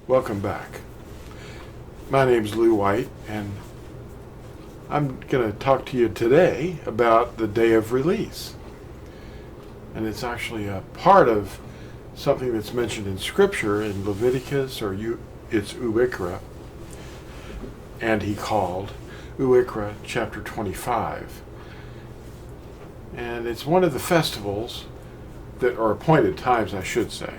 Welcome back. My name's Lou White, and I'm going to talk to you today about the day of release. And it's actually a part of something that's mentioned in Scripture in Leviticus, it's Uikra, and he called Uikra chapter 25. And it's one of the festivals that are appointed times, I should say,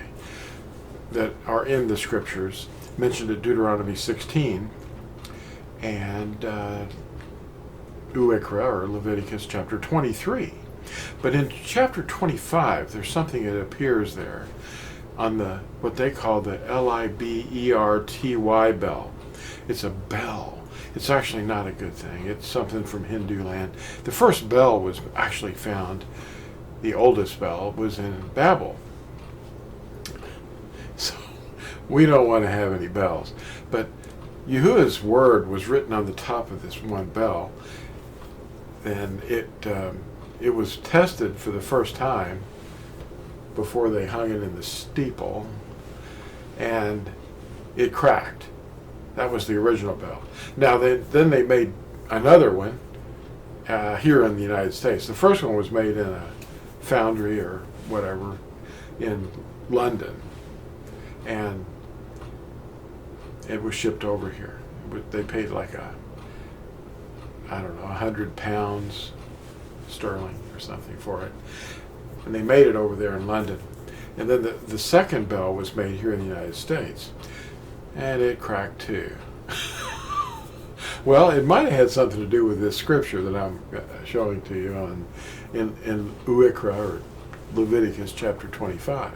that are in the Scriptures, mentioned at Deuteronomy 16, and Uikra, or Leviticus chapter 23. But in chapter 25, there's something that appears there on what they call the Liberty bell. It's a bell. It's actually not a good thing. It's something from Hindu land. The first bell was actually found, the oldest bell was in Babel. So we don't want to have any bells. But Yahuwah's word was written on the top of this one bell, and it was tested for the first time before they hung it in the steeple, and it cracked. That was the original bell. Now, then they made another one here in the United States. The first one was made in a foundry or whatever in London, and it was shipped over here. They paid like £100 sterling or something for it, and they made it over there in London. And then the second bell was made here in the United States, and it cracked too. Well, it might have had something to do with this scripture that I'm showing to you in Uikra, or Leviticus chapter 25.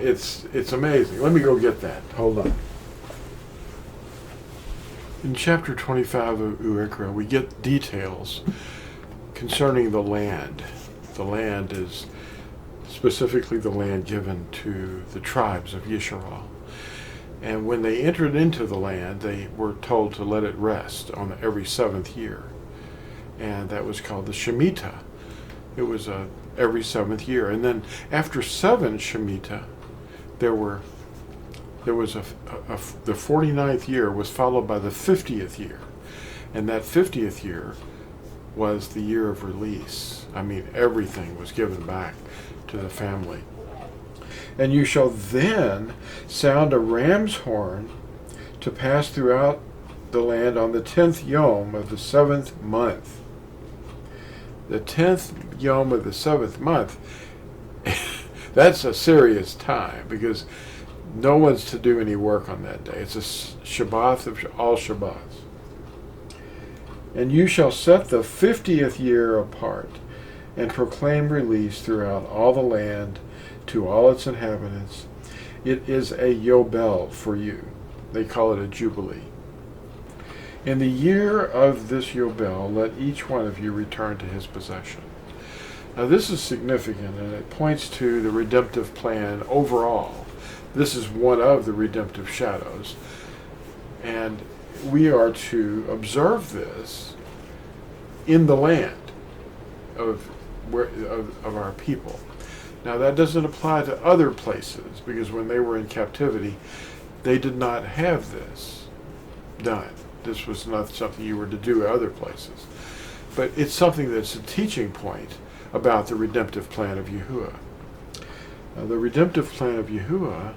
It's amazing. Let me go get that. Hold on. In chapter 25 of Uikra, we get details concerning the land. The land is specifically the land given to the tribes of Yisrael. And when they entered into the land, they were told to let it rest on every seventh year. And that was called the Shemitah. It was every seventh year. And then after 7 Shemitah, there was the 49th year was followed by the 50th year. And that 50th year was the year of release. I mean, everything was given back to the family. And you shall then sound a ram's horn to pass throughout the land on the 10th yom of the 7th month. The 10th yom of the 7th month, that's a serious time, because no one's to do any work on that day. It's a Shabbat of all Shabbats. And you shall set the 50th year apart and proclaim release throughout all the land to all its inhabitants. It is a Yobel for you. They call it a Jubilee. In the year of this Yobel, let each one of you return to his possession. Now this is significant, and it points to the redemptive plan overall. This is one of the redemptive shadows, and we are to observe this in the land of our people. Now that doesn't apply to other places, because when they were in captivity, they did not have this done. This was not something you were to do at other places. But it's something that's a teaching point about the redemptive plan of Yahuwah. The redemptive plan of Yahuwah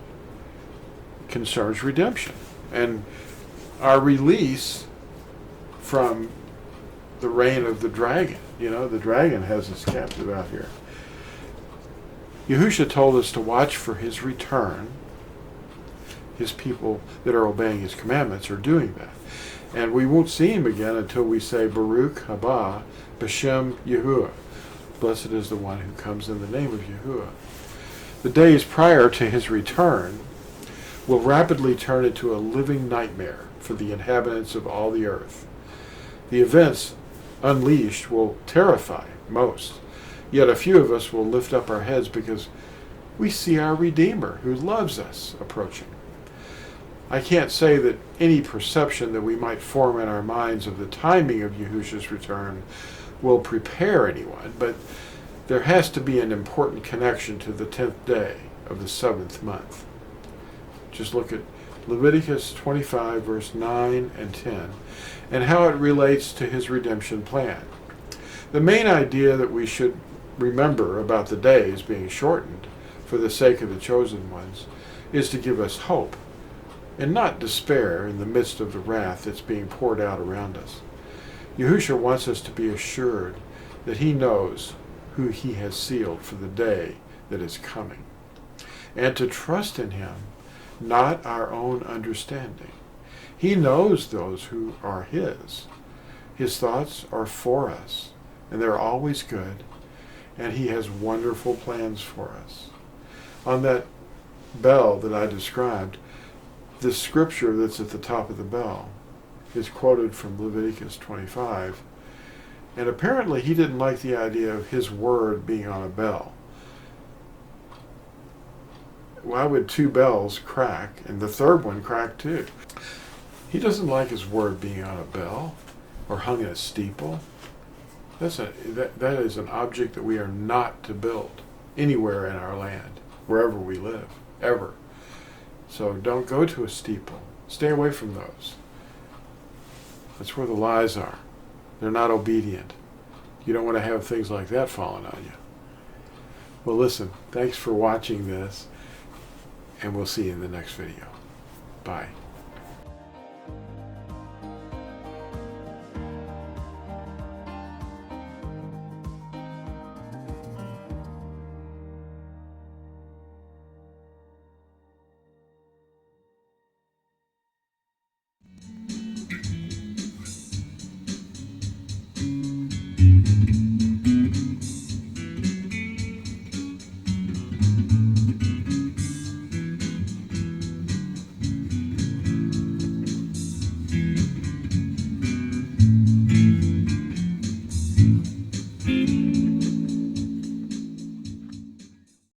concerns redemption and our release from the reign of the dragon. You know, the dragon has us captive out here. Yahusha told us to watch for his return. His people that are obeying his commandments are doing that. And we won't see him again until we say, Baruch haba b'shem Yahuwah. Blessed is the one who comes in the name of Yahuwah. The days prior to his return will rapidly turn into a living nightmare for the inhabitants of all the earth. The events unleashed will terrify most. Yet a few of us will lift up our heads because we see our Redeemer who loves us approaching. I can't say that any perception that we might form in our minds of the timing of Yahusha's return will prepare anyone, but there has to be an important connection to the 10th day of the 7th month. Just look at Leviticus 25, verse 9 and 10, and how it relates to his redemption plan. The main idea that we should remember about the days being shortened for the sake of the chosen ones is to give us hope and not despair in the midst of the wrath that's being poured out around us. Yahusha wants us to be assured that he knows who he has sealed for the day that is coming, and to trust in him, not our own understanding. He knows those who are his. His thoughts are for us, and they're always good, and he has wonderful plans for us. On that bell that I described, the scripture that's at the top of the bell is quoted from Leviticus 25, and apparently he didn't like the idea of his word being on a bell. Why would two bells crack and the third one crack too? He doesn't like his word being on a bell or hung in a steeple. That is an object that we are not to build anywhere in our land, wherever we live, ever. So don't go to a steeple. Stay away from those. That's where the lies are. They're not obedient. You don't want to have things like that falling on you. Well, listen, thanks for watching this, and we'll see you in the next video. Bye.